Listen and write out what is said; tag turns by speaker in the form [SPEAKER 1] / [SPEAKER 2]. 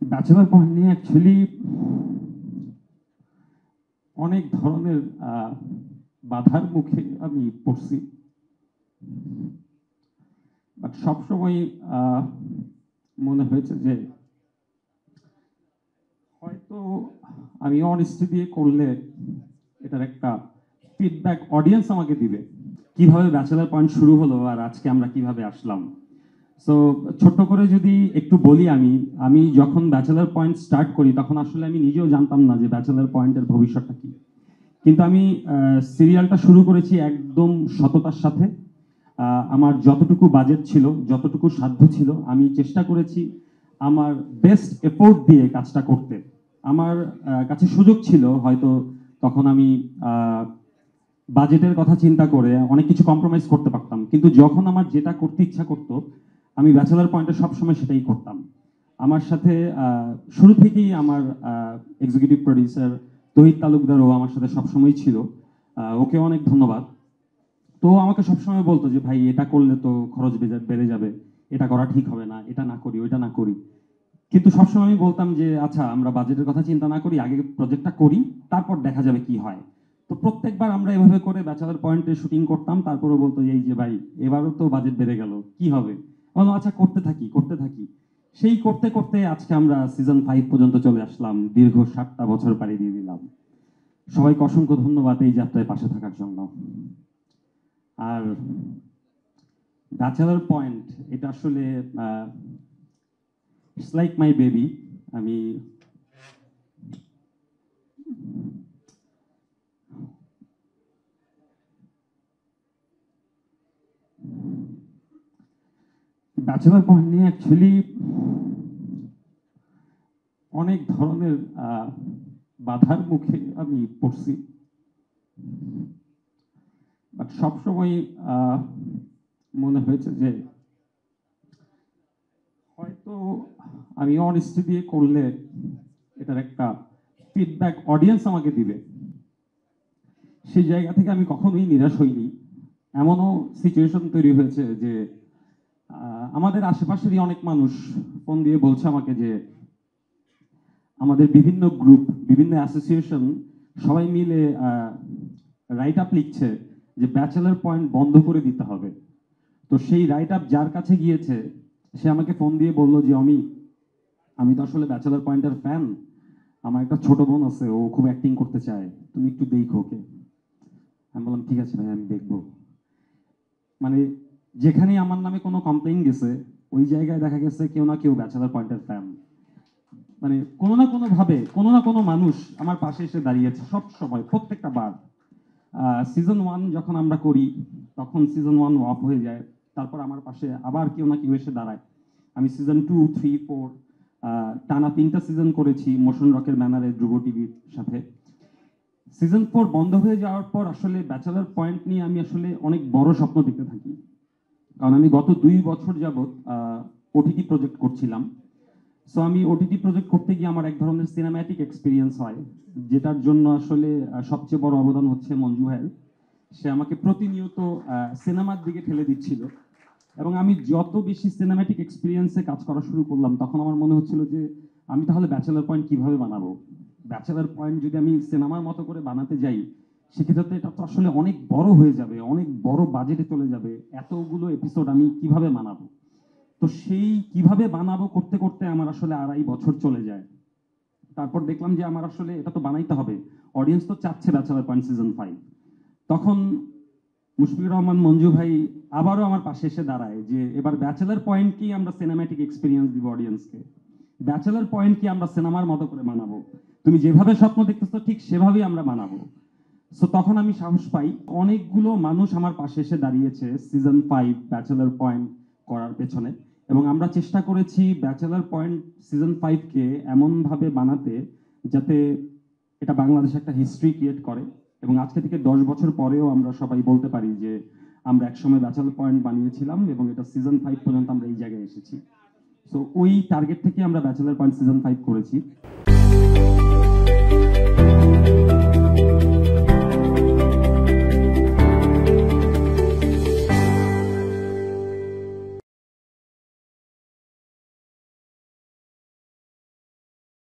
[SPEAKER 1] Bachelor point নিয়ে actually অনেক ধরনের বাধার মুখে আমি পড়ছি, বাট সবসময় মনে হয়েছে যে হয়তো আমি অনেস্টি দিয়ে করলে এটার একটা ফিডব্যাক অডিয়েন্স আমাকে দিবে। কিভাবে ব্যাচেলর পয়েন্ট শুরু হলো আর আজকে আমরা কিভাবে আসলাম। সো ছোট্ট করে যদি একটু বলি, আমি যখন ব্যাচেলর পয়েন্ট স্টার্ট করি তখন আসলে আমি নিজেও জানতাম না যে ব্যাচেলর পয়েন্টের ভবিষ্যৎটা কি। কিন্তু আমি সিরিয়ালটা শুরু করেছি একদম সততার সাথে। আমার যতটুকু বাজেট ছিল, যতটুকু সাধ্য ছিল, আমি চেষ্টা করেছি আমার বেস্ট এফোর্ট দিয়ে কাজটা করতে। আমার কাছে সুযোগ ছিল, হয়তো তখন আমি বাজেটের কথা চিন্তা করে অনেক কিছু কম্প্রোমাইজ করতে পারতাম, কিন্তু যখন আমার যেটা করতে ইচ্ছা করতো আমি ব্যাচেলর পয়েন্টে সবসময় সেটাই করতাম। আমার সাথে শুরু থেকেই আমার এক্সিকিউটিভ প্রডিউসার তহিদ তালুকদারও আমার সাথে সবসময় ছিল। ওকে অনেক ধন্যবাদ। তো আমাকে সবসময় বলতো যে ভাই এটা করলে তো খরচ বেড়ে যাবে, এটা করা ঠিক হবে না, এটা না করি, ওইটা না করি। কিন্তু সবসময় আমি বলতাম যে আচ্ছা, আমরা বাজেটের কথা চিন্তা না করি, আগে প্রজেক্টটা করি, তারপর দেখা যাবে কি হয়। তো প্রত্যেকবার আমরা এভাবে করে ব্যাচেলর পয়েন্টে শুটিং করতাম, তারপরে বলতো এই যে ভাই এবারও তো বাজেট বেড়ে গেল, কি হবে। বললাম আচ্ছা, করতে থাকি করতে থাকি। সেই করতে করতে আজকে আমরা সিজন 5 পর্যন্ত চলে আসলাম, দীর্ঘ 7টা বছর পাড়ি দিয়ে দিলাম। সবাইকে অসংখ্য ধন্যবাদ এই যাত্রায় পাশে থাকার জন্য। আর ব্যাচেলর পয়েন্ট এটা আসলে ইটস লাইক মাই বেবি। আমি ব্যাচেলর পয়েন্ট নিয়ে অ্যাকচুয়ালি অনেক ধরনের বাধার মুখে আমি পড়ছি, বাট সবসময় মনে হয়েছে যে হয়তো আমি অনেস্টি দিয়ে করলে এটার একটা ফিডব্যাক অডিয়েন্স আমাকে দিবে। সেই জায়গা থেকে আমি কখনোই নিরাশ হইনি। এমনও সিচুয়েশন তৈরি হয়েছে যে আমাদের আশেপাশেরই অনেক মানুষ ফোন দিয়ে বলছে আমাকে যে আমাদের বিভিন্ন গ্রুপ, বিভিন্ন অ্যাসোসিয়েশন সবাই মিলে রাইট আপ লিখছে যে ব্যাচেলর পয়েন্ট বন্ধ করে দিতে হবে। তো সেই রাইট আপ যার কাছে গিয়েছে সে আমাকে ফোন দিয়ে বলল যে আমি তো আসলে ব্যাচেলর পয়েন্টের ফ্যান, আমার একটা ছোট বোন আছে, ও খুব অ্যাক্টিং করতে চায়, তুমি একটু দেখো ওকে। আমি বললাম ঠিক আছে ভাই, আমি দেখবো। মানে যেখানেই আমার নামে কোনো কমপ্লেইন গেছে ওই জায়গায় দেখা গেছে কেউ না কেউ ব্যাচেলর পয়েন্টের ফ্যান। মানে কোনো না কোনো ভাবে কোনো না কোনো মানুষ আমার পাশে এসে দাঁড়িয়েছে সব সময়, প্রত্যেকটা বার। সিজন 1 যখন আমরা করি তখন সিজন 1 অফ হয়ে যায়, তারপর আমার পাশে আবার কেউ না কেউ এসে দাঁড়ায়। আমি সিজন 2, 3, 4 টানা 3টা সিজন করেছি মোশন রকের ব্যানারে ধ্রুব টিভির সাথে। সিজন 4 বন্ধ হয়ে যাওয়ার পর আসলে ব্যাচেলর পয়েন্ট নিয়ে আমি আসলে অনেক বড় স্বপ্ন দেখতে থাকি, কারণ আমি গত 2 বছর যাবৎ ওটিটি প্রজেক্ট করছিলাম। সো আমি ওটিটি প্রজেক্ট করতে গিয়ে আমার এক ধরনের সিনেম্যাটিক এক্সপিরিয়েন্স হয়, যেটার জন্য আসলে সবচেয়ে বড় অবদান হচ্ছে মঞ্জু ভাইয়ের। সে আমাকে প্রতিনিয়ত সিনেমার দিকে ঠেলে দিচ্ছিল, এবং আমি যত বেশি সিনেম্যাটিক এক্সপিরিয়েন্সে কাজ করা শুরু করলাম তখন আমার মনে হচ্ছিল যে আমি তাহলে ব্যাচেলর পয়েন্ট কিভাবে বানাবো। ব্যাচেলর পয়েন্ট যদি আমি সিনেমার মতো করে বানাতে যাই সেক্ষেত্রে তো এটা তো আসলে অনেক বড় হয়ে যাবে, অনেক বড় বাজেটে চলে যাবে, এতগুলো এপিসোড আমি কিভাবে বানাবো। তো সেই কিভাবে বানাবো করতে করতে আমার আসলে 2.5 বছর চলে যায়। তারপর দেখলাম যে আমার আসলে এটা তো বানাইতে হবে, অডিয়েন্স তো চাচ্ছে ব্যাচেলর পয়েন্ট সিজন 5। তখন মুশফিকুর রহমান মঞ্জু ভাই আবারও আমার পাশে এসে দাঁড়ায় যে এবার ব্যাচেলর পয়েন্ট কি আমরা সিনেম্যাটিক এক্সপিরিয়েন্স দিব অডিয়েন্সকে, ব্যাচেলর পয়েন্ট কি আমরা সিনেমার মতো করে বানাবো, তুমি যেভাবে স্বপ্ন দেখতেছো ঠিক সেভাবেই আমরা বানাবো। সো তখন আমি সাহস পাই, অনেকগুলো মানুষ আমার পাশে এসে দাঁড়িয়েছে সিজন 5 ব্যাচেলর পয়েন্ট করার পেছনে, এবং আমরা চেষ্টা করেছি ব্যাচেলর পয়েন্ট সিজন 5-কে এমনভাবে বানাতে যাতে এটা বাংলাদেশে একটা হিস্ট্রি ক্রিয়েট করে, এবং আজকে থেকে 10 বছর পরেও আমরা সবাই বলতে পারি যে আমরা একসময় ব্যাচেলর পয়েন্ট বানিয়েছিলাম এবং এটা সিজন 5 পর্যন্ত আমরা এই জায়গায় এসেছি। সো ওই টার্গেট থেকে আমরা ব্যাচেলর পয়েন্ট সিজন 5 করেছি।